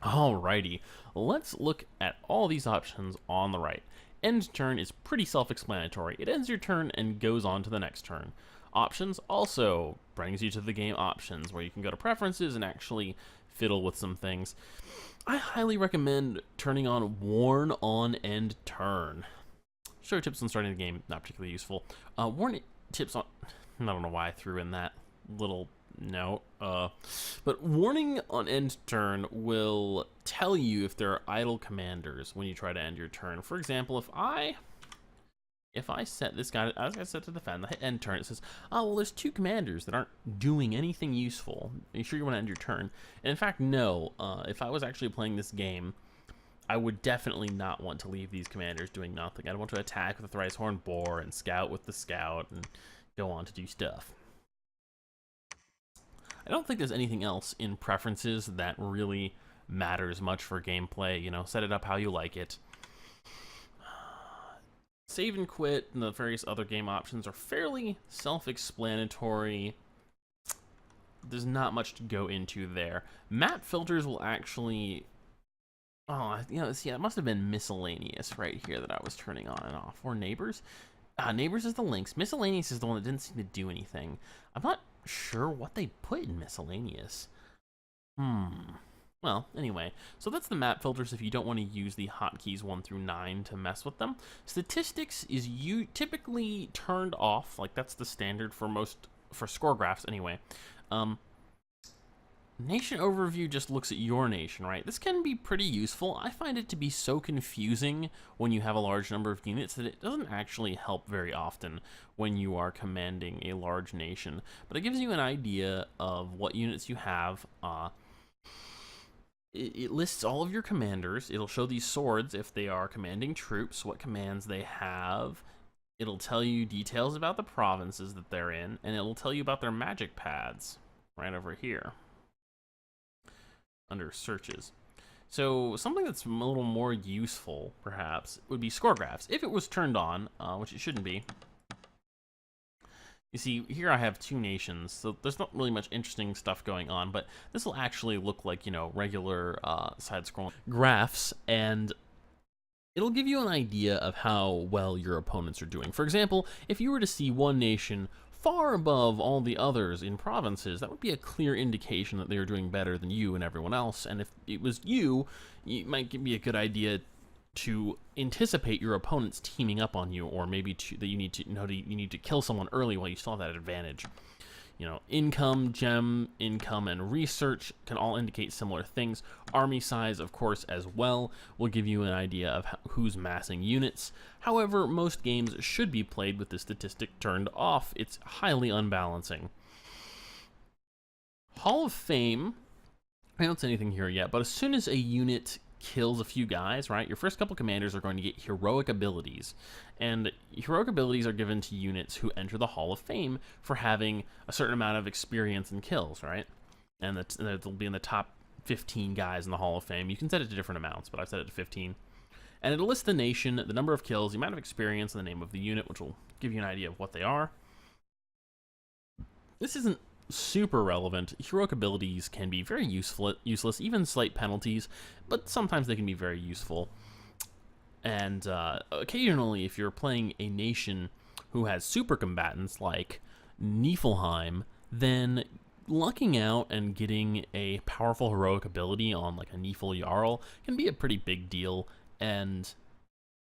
Alrighty, let's look at all these options on the right. End turn is pretty self-explanatory. It ends your turn and goes on to the next turn. Options also brings you to the game options, where you can go to preferences and actually fiddle with some things. I highly recommend turning on Warn on End Turn. Show tips on starting the game, not particularly useful. Warn tips on... I don't know why I threw in that little note. But warning on end turn will tell you if there are idle commanders when you try to end your turn. For example, if I set this guy, as I said, to defend, I hit end turn, it says, oh, well, there's two commanders that aren't doing anything useful. Are you sure you want to end your turn? And in fact, no. If I was actually playing this game, I would definitely not want to leave these commanders doing nothing. I'd want to attack with the thrice horned boar and scout with the scout and go on to do stuff. I don't think there's anything else in preferences that really matters much for gameplay. You know, set it up how you like it. Save and quit and the various other game options are fairly self-explanatory. There's not much to go into there. Map filters will actually... Oh, you know, see, it must have been miscellaneous right here that I was turning on and off. Or neighbors? Neighbors is the links. Miscellaneous is the one that didn't seem to do anything. I'm not sure what they put in miscellaneous. Well, anyway, so that's the map filters if you don't want to use the hotkeys 1 through 9 to mess with them. Statistics is typically turned off, like that's the standard for score graphs anyway. Nation overview just looks at your nation, right? This can be pretty useful. I find it to be so confusing when you have a large number of units that it doesn't actually help very often when you are commanding a large nation. But it gives you an idea of what units you have. It lists all of your commanders. It'll show these swords if they are commanding troops, what commands they have. It'll tell you details about the provinces that they're in, and it'll tell you about their magic pads right over here under searches. So something that's a little more useful, perhaps, would be score graphs. If it was turned on, which it shouldn't be. You see, here I have 2 nations, so there's not really much interesting stuff going on, but this will actually look like, you know, regular side-scrolling graphs, and it'll give you an idea of how well your opponents are doing. For example, if you were to see one nation far above all the others in provinces, that would be a clear indication that they are doing better than you and everyone else. And if it was you, it might be a good idea to anticipate your opponents teaming up on you, or maybe that you need to kill someone early while you still have that advantage. You know, income, gem, income, and research can all indicate similar things. Army size, of course, as well, will give you an idea of who's massing units. However, most games should be played with the statistic turned off. It's highly unbalancing. Hall of Fame, I don't see anything here yet, but as soon as a unit kills a few guys, right, your first couple commanders are going to get heroic abilities, and heroic abilities are given to units who enter the Hall of Fame for having a certain amount of experience in kills, right? And they'll be in the top 15 guys in the Hall of Fame. You can set it to different amounts, but I've set it to 15. And it'll list the nation, the number of kills, the amount of experience, and the name of the unit, which will give you an idea of what they are. This isn't super relevant. Heroic abilities can be very useless, even slight penalties, but sometimes they can be very useful. And occasionally, if you're playing a nation who has super combatants like Niflheim, then lucking out and getting a powerful heroic ability on like a Nifl Jarl can be a pretty big deal. And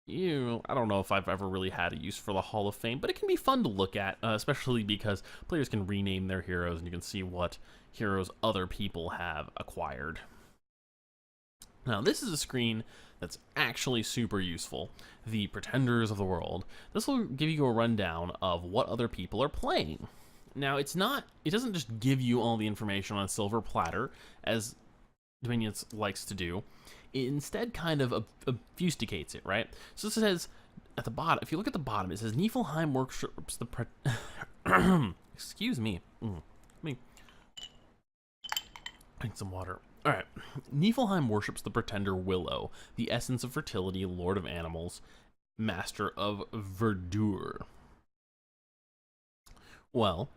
I don't know if I've ever really had a use for the Hall of Fame, but it can be fun to look at, especially because players can rename their heroes and you can see what heroes other people have acquired. Now, this is a screen that's actually super useful. The Pretenders of the World. This will give you a rundown of what other people are playing. Now, it doesn't just give you all the information on a silver platter, as Dominion likes to do. It instead kind of obfuscates it, right? So this says at the bottom, if you look at the bottom, it says Niflheim worships the excuse me. Let me drink some water. All right. Niflheim worships the pretender Willow, the essence of fertility, lord of animals, master of verdure. Well,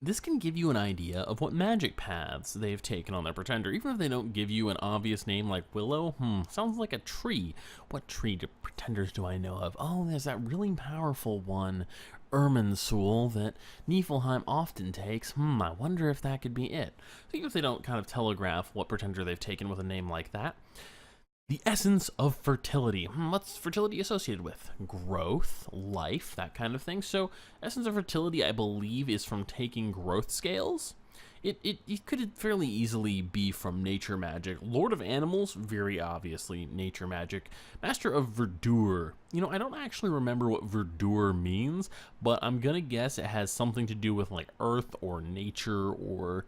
This can give you an idea of what magic paths they've taken on their pretender, even if they don't give you an obvious name like Willow. Sounds like a tree. What tree pretenders do I know of? Oh, there's that really powerful one, Irminsul, that Niflheim often takes. I wonder if that could be it. So even if they don't kind of telegraph what pretender they've taken with a name like that. The essence of fertility. What's fertility associated with? Growth, life, that kind of thing. So, essence of fertility, I believe, is from taking growth scales. It could fairly easily be from nature magic. Lord of Animals, very obviously nature magic. Master of Verdure. I don't actually remember what verdure means, but I'm gonna guess it has something to do with like earth or nature or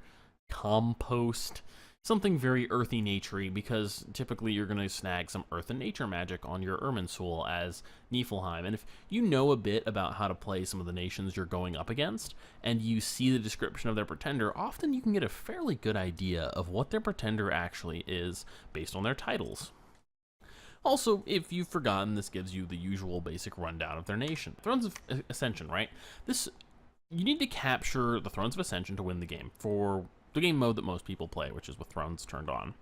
compost. Something very earthy naturey, because typically you're going to snag some earth and nature magic on your Irminsul as Niflheim. And if you know a bit about how to play some of the nations you're going up against, and you see the description of their pretender, often you can get a fairly good idea of what their pretender actually is based on their titles. Also, if you've forgotten, this gives you the usual basic rundown of their nation. Thrones of Ascension, right? You need to capture the Thrones of Ascension to win the game for the game mode that most people play, which is with Thrones turned on.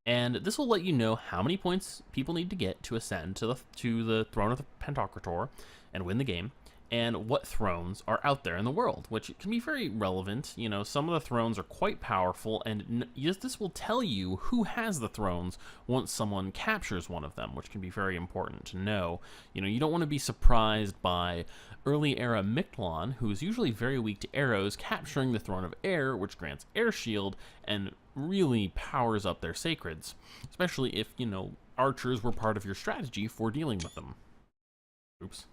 And this will let you know how many points people need to get to ascend to the Throne of the Pantocrator and win the game, and what thrones are out there in the world, which can be very relevant. Some of the thrones are quite powerful, and this will tell you who has the thrones once someone captures one of them, which can be very important to know. You don't want to be surprised by early era Mictlan, who is usually very weak to arrows, capturing the Throne of Air, which grants air shield and really powers up their sacreds, especially if, archers were part of your strategy for dealing with them. Oops.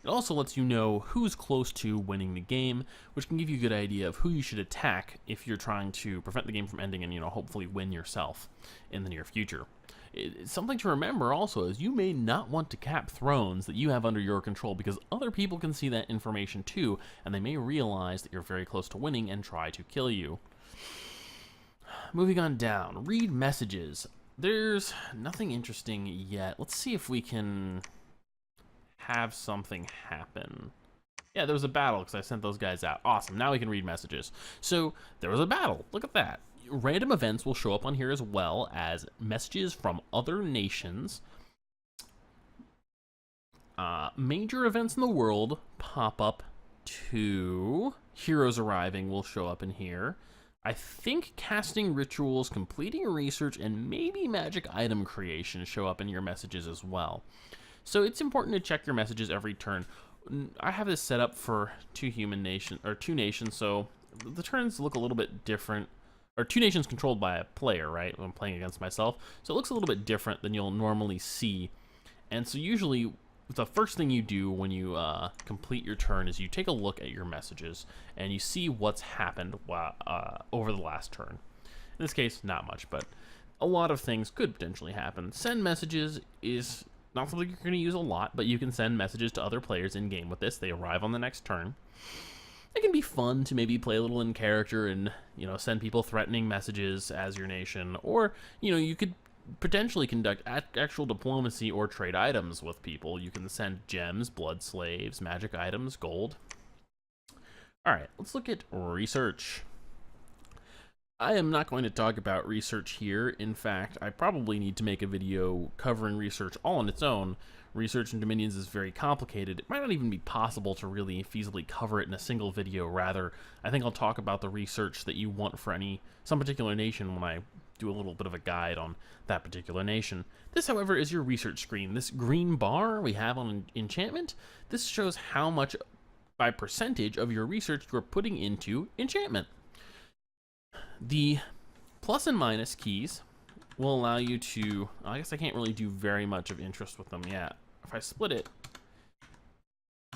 It also lets you know who's close to winning the game, which can give you a good idea of who you should attack if you're trying to prevent the game from ending and, hopefully win yourself in the near future. Something to remember also is you may not want to cap thrones that you have under your control, because other people can see that information too, and they may realize that you're very close to winning and try to kill you. Moving on down, read messages. There's nothing interesting yet. Let's see if we can have something happen. Yeah, there was a battle because I sent those guys out. Awesome, now we can read messages. So there was a battle, look at that. Random events will show up on here as well as messages from other nations. Major events in the world pop up too. Heroes arriving will show up in here. I think casting rituals, completing research, and maybe magic item creation show up in your messages as well. So it's important to check your messages every turn. I have this set up for two nations, so the turns look a little bit different. Or two nations controlled by a player, right? When I'm playing against myself. So it looks a little bit different than you'll normally see. And so usually the first thing you do when you complete your turn is you take a look at your messages and you see what's happened over the last turn. In this case, not much, but a lot of things could potentially happen. Send messages is not something you're going to use a lot, but you can send messages to other players in game with this. They arrive on the next turn. It can be fun to maybe play a little in character and, send people threatening messages as your nation, or, you could potentially conduct actual diplomacy or trade items with people. You can send gems, blood slaves, magic items, gold. All right, let's look at research. I am not going to talk about research here. In fact, I probably need to make a video covering research all on its own. Research in Dominions is very complicated. It might not even be possible to really feasibly cover it in a single video. Rather, I think I'll talk about the research that you want for some particular nation when I do a little bit of a guide on that particular nation. This, however, is your research screen. This green bar we have on Enchantment, this shows how much by percentage of your research you're putting into enchantment. The plus and minus keys will allow you to, I guess I can't really do very much of interest with them yet. If I split it,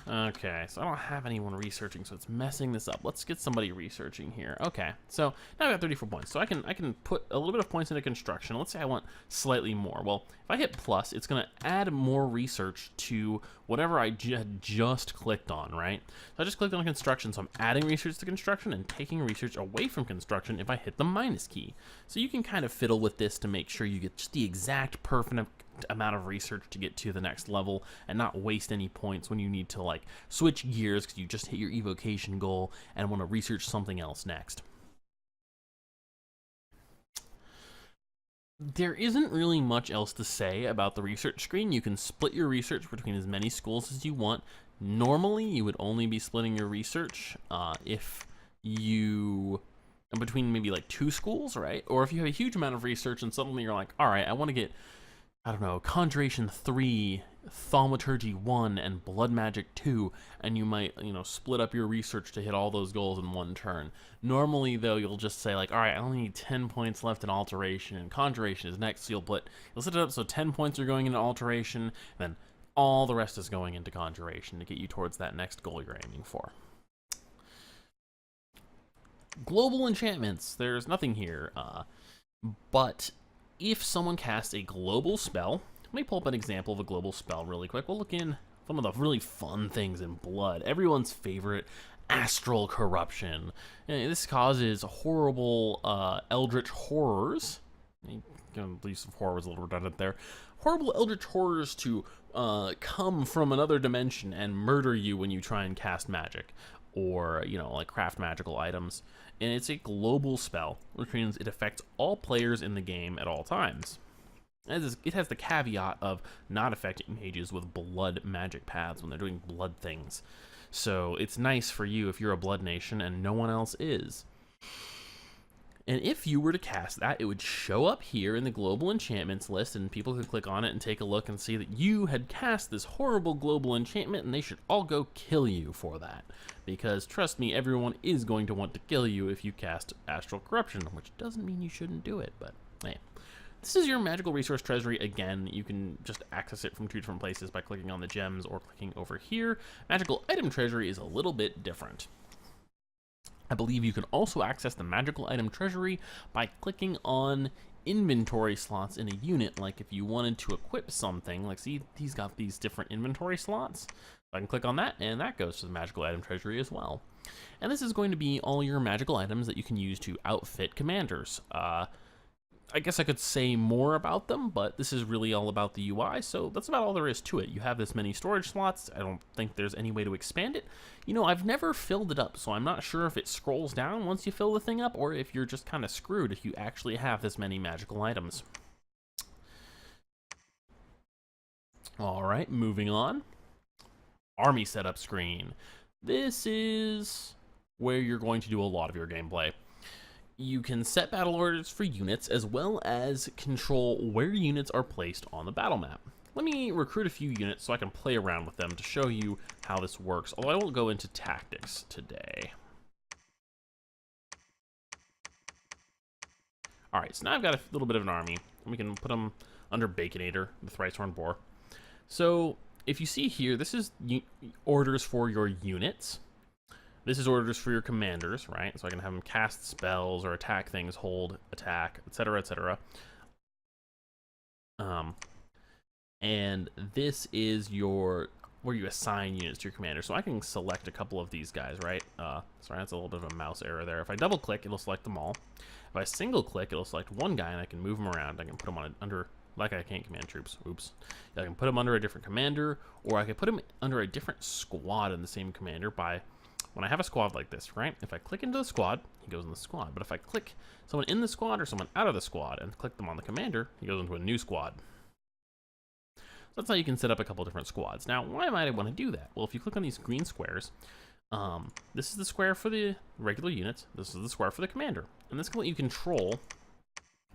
okay, so I don't have anyone researching, so it's messing this up. Let's get somebody researching here. Okay, so now I got 34 points, so I can put a little bit of points into construction. Let's say I want slightly more. Well, if I hit plus, it's gonna add more research to whatever I just clicked on, right? So I just clicked on construction, so I'm adding research to construction and taking research away from construction if I hit the minus key. So you can kind of fiddle with this to make sure you get just the exact amount of research to get to the next level and not waste any points when you need to like switch gears because you just hit your evocation goal and want to research something else next. There isn't really much else to say about the research screen. You can split your research between as many schools as you want. Normally, you would only be splitting your research if you between maybe like 2 schools, right? Or if you have a huge amount of research and suddenly you're like, all right, I want to get, I don't know, Conjuration 3, Thaumaturgy 1, and Blood Magic 2, and you might, split up your research to hit all those goals in one turn. Normally, though, you'll just say, like, all right, I only need 10 points left in Alteration, and Conjuration is next, so you'll set it up so 10 points are going into Alteration, and then all the rest is going into Conjuration to get you towards that next goal you're aiming for. Global enchantments, there's nothing here, but if someone casts a global spell, let me pull up an example of a global spell really quick. We'll look in some of the really fun things in Blood. Everyone's favorite, astral corruption. And this causes horrible eldritch horrors. I'm gonna leave some horrors a little redundant there. Horrible eldritch horrors to come from another dimension and murder you when you try and cast magic, or like craft magical items. And it's a global spell, which means it affects all players in the game at all times. It has the caveat of not affecting mages with blood magic paths when they're doing blood things. So it's nice for you if you're a blood nation and no one else is. And if you were to cast that, it would show up here in the global enchantments list, and people could click on it and take a look and see that you had cast this horrible global enchantment, and they should all go kill you for that. Because trust me, everyone is going to want to kill you if you cast Astral Corruption, which doesn't mean you shouldn't do it, but hey. This is your magical resource treasury. Again, you can just access it from 2 different places by clicking on the gems or clicking over here. Magical item treasury is a little bit different. I believe you can also access the magical item treasury by clicking on inventory slots in a unit. Like if you wanted to equip something, like see, he's got these different inventory slots. I can click on that, and that goes to the magical item treasury as well. And this is going to be all your magical items that you can use to outfit commanders. I guess I could say more about them, but this is really all about the UI, so that's about all there is to it. You have this many storage slots. I don't think there's any way to expand it. I've never filled it up, so I'm not sure if it scrolls down once you fill the thing up, or if you're just kind of screwed if you actually have this many magical items. All right, moving on. Army setup screen. This is where you're going to do a lot of your gameplay. You can set battle orders for units, as well as control where units are placed on the battle map. Let me recruit a few units so I can play around with them to show you how this works, although I won't go into tactics today. Alright, so now I've got a little bit of an army. We can put them under Baconator, the Thrice-Horn Boar. So, if you see here, this is orders for your units. This is orders for your commanders, right? So I can have them cast spells or attack things, hold, attack, etc., etc. And this is where you assign units to your commander. So I can select a couple of these guys, right? Sorry, that's a little bit of a mouse error there. If I double click, it'll select them all. If I single click, it'll select one guy, and I can move him around. I can put him under, like I can't command troops. Oops. I can put him under a different commander, or I can put him under a different squad in the same commander by. When I have a squad like this, right? If I click into the squad, he goes in the squad. But if I click someone in the squad or someone out of the squad and click them on the commander, he goes into a new squad. So that's how you can set up a couple different squads. Now, why might I want to do that? Well, if you click on these green squares, this is the square for the regular units. This is the square for the commander. And this can let you control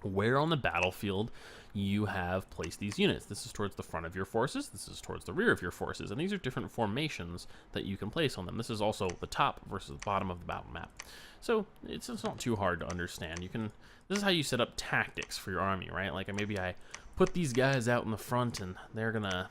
where on the battlefield you have placed these units. This is towards the front of your forces, this is towards the rear of your forces, and these are different formations that you can place on them. This is also the top versus the bottom of the battle map. So it's not too hard to understand. This is how you set up tactics for your army, right? Like maybe I put these guys out in the front and they're gonna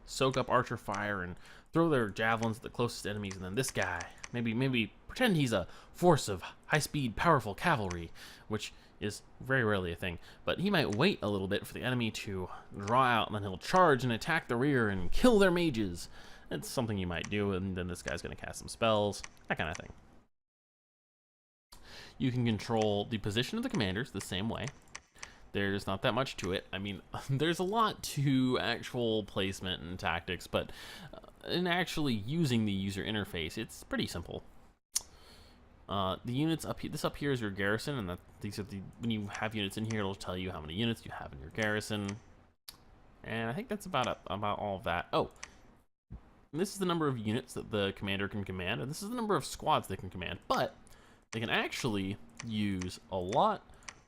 soak up archer fire and throw their javelins at the closest enemies, and then this guy, maybe pretend he's a force of high-speed, powerful cavalry, which is very rarely a thing, but he might wait a little bit for the enemy to draw out, and then he'll charge and attack the rear and kill their mages. It's something you might do, and then this guy's going to cast some spells, that kind of thing. You can control the position of the commanders the same way. There's not that much to it. I mean, there's a lot to actual placement and tactics, but in actually using the user interface, it's pretty simple. The units up here, this up here is your garrison, and these are when you have units in here, it'll tell you how many units you have in your garrison. And I think that's about all of that. Oh, this is the number of units that the commander can command, and this is the number of squads they can command, but they can actually use a lot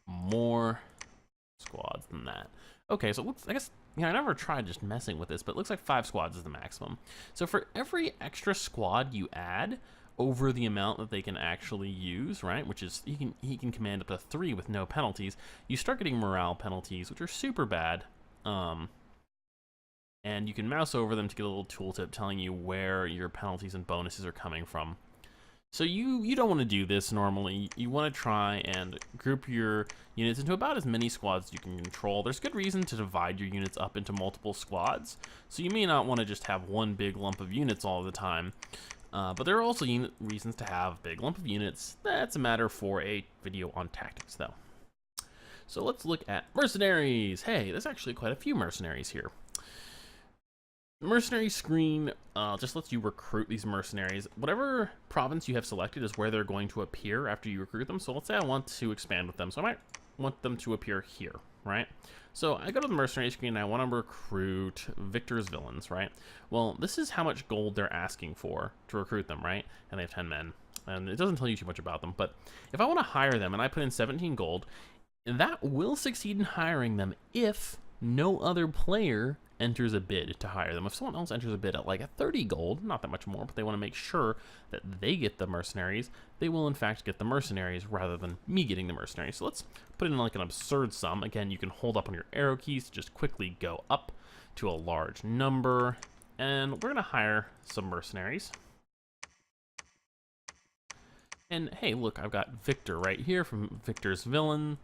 more squads than that. Okay, so I guess, I never tried just messing with this, but it looks like 5 squads is the maximum. So for every extra squad you add over the amount that they can actually use, right, which is he can command up to 3 with no penalties, you start getting morale penalties, which are super bad. And you can mouse over them to get a little tooltip telling you where your penalties and bonuses are coming from. So you don't want to do this normally. You want to try and group your units into about as many squads as you can control. There's good reason to divide your units up into multiple squads, so you may not want to just have one big lump of units all the time. But there are also reasons to have a big lump of units. That's a matter for a video on tactics, though. So let's look at mercenaries. Hey, there's actually quite a few mercenaries here. The mercenary screen just lets you recruit these mercenaries. Whatever province you have selected is where they're going to appear after you recruit them. So let's say I want to expand with them. So I might want them to appear here, right? So I go to the mercenary screen and I want to recruit Victor's villains, right? Well, this is how much gold they're asking for to recruit them, right? And they have 10 men. And it doesn't tell you too much about them. But if I want to hire them and I put in 17 gold, that will succeed in hiring them if no other player enters a bid to hire them. If someone else enters a bid at like a 30 gold, not that much more, but they want to make sure that they get the mercenaries, they will in fact get the mercenaries rather than me getting the mercenaries. So let's put in like an absurd sum. Again, you can hold up on your arrow keys to just quickly go up to a large number, and we're going to hire some mercenaries. And hey, look, I've got Victor right here from Victor's Villain.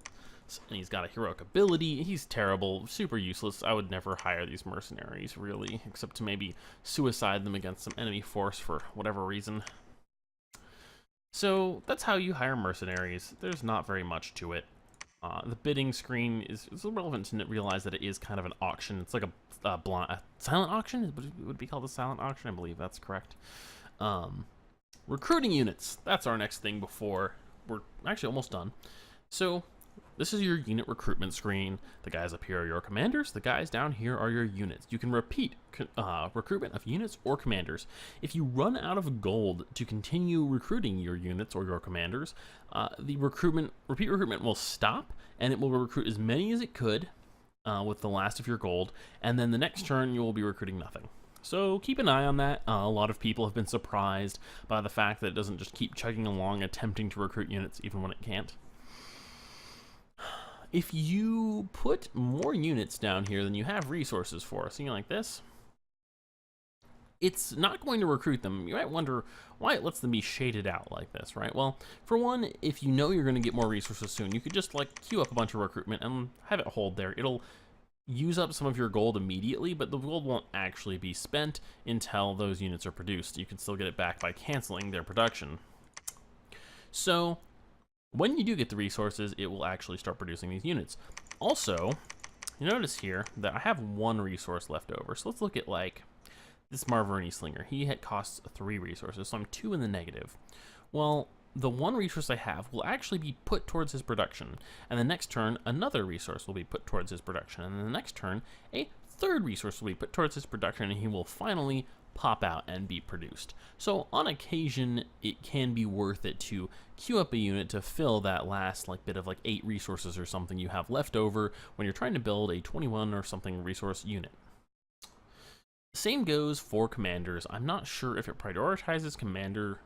And he's got a heroic ability. He's terrible, super useless. I would never hire these mercenaries, really, except to maybe suicide them against some enemy force for whatever reason. So that's how you hire mercenaries. There's not very much to it. The bidding screen is relevant to realize that it is kind of an auction. It's like a silent auction? It would be called a silent auction, I believe that's correct. Recruiting units. That's our next thing before we're actually almost done. So this is your unit recruitment screen. The guys up here are your commanders. The guys down here are your units. You can repeat recruitment of units or commanders. If you run out of gold to continue recruiting your units or your commanders, the repeat recruitment will stop, and it will recruit as many as it could with the last of your gold, and then the next turn you will be recruiting nothing. So keep an eye on that. A lot of people have been surprised by the fact that it doesn't just keep chugging along attempting to recruit units even when it can't. If you put more units down here than you have resources for, something like this, it's not going to recruit them. You might wonder why it lets them be shaded out like this, right? Well, for one, if you know you're going to get more resources soon, you could just like queue up a bunch of recruitment and have it hold there. It'll use up some of your gold immediately, but the gold won't actually be spent until those units are produced. You can still get it back by canceling their production. So when you do get the resources, it will actually start producing these units. Also, you notice here that I have 1 resource left over. So let's look at like this Marverni Slinger. He costs 3 resources, so I'm 2 in the negative. Well, the 1 resource I have will actually be put towards his production, and the next turn another resource will be put towards his production, and then the next turn a 3rd resource will be put towards his production, and he will finally pop out and be produced. So on occasion, it can be worth it to queue up a unit to fill that last bit of 8 resources or something you have left over when you're trying to build a 21 or something resource unit. Same goes for commanders. I'm not sure if it prioritizes commanders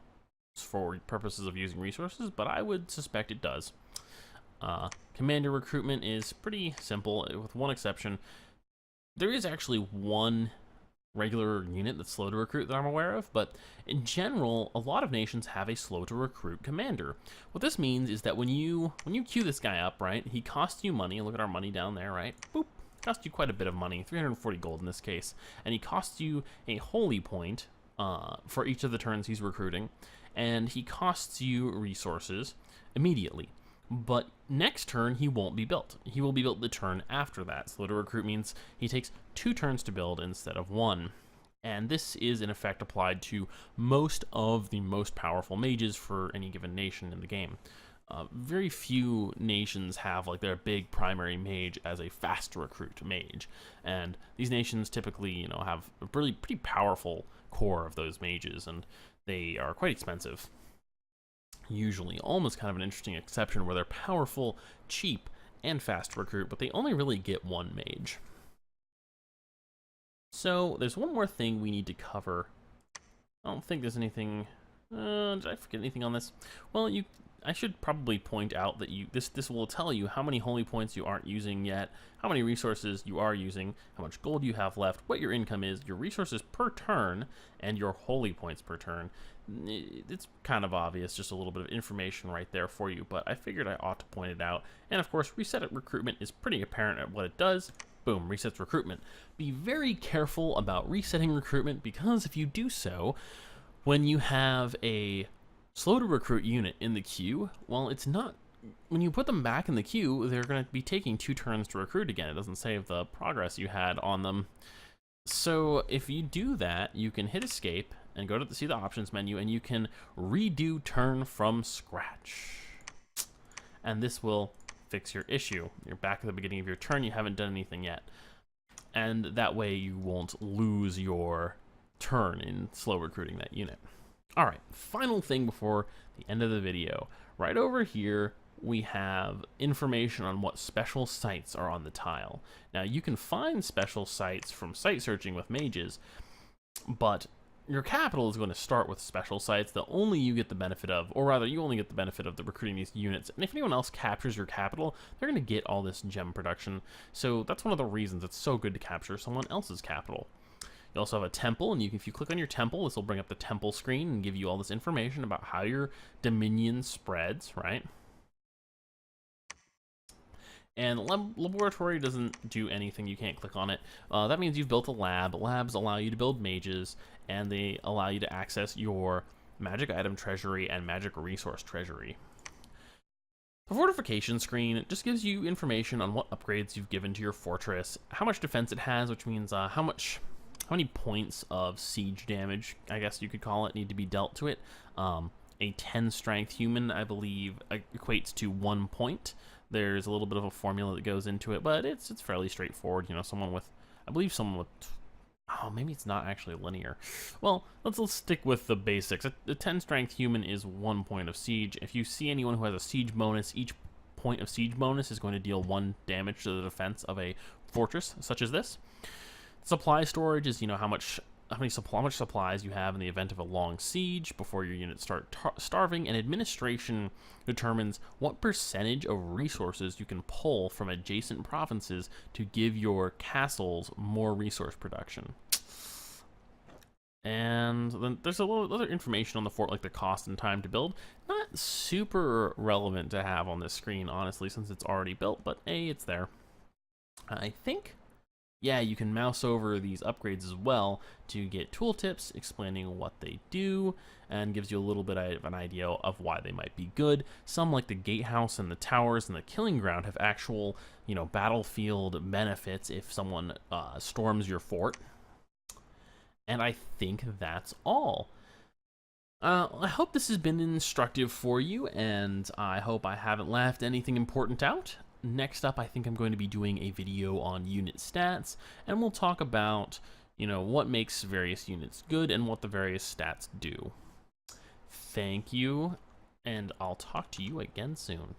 for purposes of using resources, but I would suspect it does. Commander recruitment is pretty simple, with one exception. There is actually 1 regular unit that's slow to recruit that I'm aware of, but in general, a lot of nations have a slow to recruit commander. What this means is that when you queue this guy up, right, he costs you money. Look at our money down there, right? Boop. Costs you quite a bit of money, 340 gold in this case, and he costs you a holy point for each of the turns he's recruiting, and he costs you resources immediately. but next turn he won't be built. He will be built the turn after that. Slow to recruit means he takes 2 turns to build instead of 1. And this is in effect applied to most of the most powerful mages for any given nation in the game. Very few nations have like their big primary mage as a fast to recruit mage, and these nations typically, have a really pretty powerful core of those mages, and they are quite expensive. Usually, almost kind of an interesting exception where they're powerful, cheap, and fast to recruit, but they only really get 1 mage. So there's one more thing we need to cover. I don't think there's anything. Did I forget anything on this? Well, I should probably point out that this will tell you how many holy points you aren't using yet, how many resources you are using, how much gold you have left, what your income is, your resources per turn, and your holy points per turn. It's kind of obvious, just a little bit of information right there for you, but I figured I ought to point it out. And of course, reset at recruitment is pretty apparent at what it does. Boom, resets recruitment. Be very careful about resetting recruitment, because if you do so, when you have a slow to recruit unit in the queue, well, it's not, when you put them back in the queue, they're going to be taking 2 turns to recruit again. It doesn't save the progress you had on them. So if you do that, you can hit escape and go to see the options menu, and you can redo turn from scratch. And this will fix your issue. You're back at the beginning of your turn, you haven't done anything yet. And that way you won't lose your turn in slow recruiting that unit. Alright, final thing before the end of the video. Right over here, we have information on what special sites are on the tile. Now, you can find special sites from site searching with mages, but your capital is going to start with special sites that only you get the benefit of, or rather, you only get the benefit of the recruiting these units. And if anyone else captures your capital, they're going to get all this gem production. So that's one of the reasons it's so good to capture someone else's capital. You also have a temple, and if you click on your temple, this will bring up the temple screen and give you all this information about how your dominion spreads, right? And laboratory doesn't do anything. You can't click on it. That means you've built a lab. Labs allow you to build mages, and they allow you to access your magic item treasury and magic resource treasury. The fortification screen just gives you information on what upgrades you've given to your fortress, how much defense it has, which means how many points of siege damage, I guess you could call it, need to be dealt to it. A 10 strength human, I believe, equates to 1 point. There's a little bit of a formula that goes into it, but it's fairly straightforward. Someone with, oh, maybe it's not actually linear. Well, let's stick with the basics. A 10 strength human is 1 point of siege. If you see anyone who has a siege bonus, each point of siege bonus is going to deal 1 damage to the defense of a fortress, such as this. Supply storage is, how much supplies you have in the event of a long siege before your units start starving, and administration determines what percentage of resources you can pull from adjacent provinces to give your castles more resource production. And then there's a little other information on the fort, like the cost and time to build. Not super relevant to have on this screen, honestly, since it's already built, but hey, it's there. I think, yeah, you can mouse over these upgrades as well to get tooltips explaining what they do, and gives you a little bit of an idea of why they might be good. Some, like the gatehouse and the towers and the killing ground, have actual, battlefield benefits if someone storms your fort. And I think that's all. I hope this has been instructive for you, and I hope I haven't left anything important out. Next up, I think I'm going to be doing a video on unit stats, and we'll talk about, what makes various units good and what the various stats do. Thank you, and I'll talk to you again soon.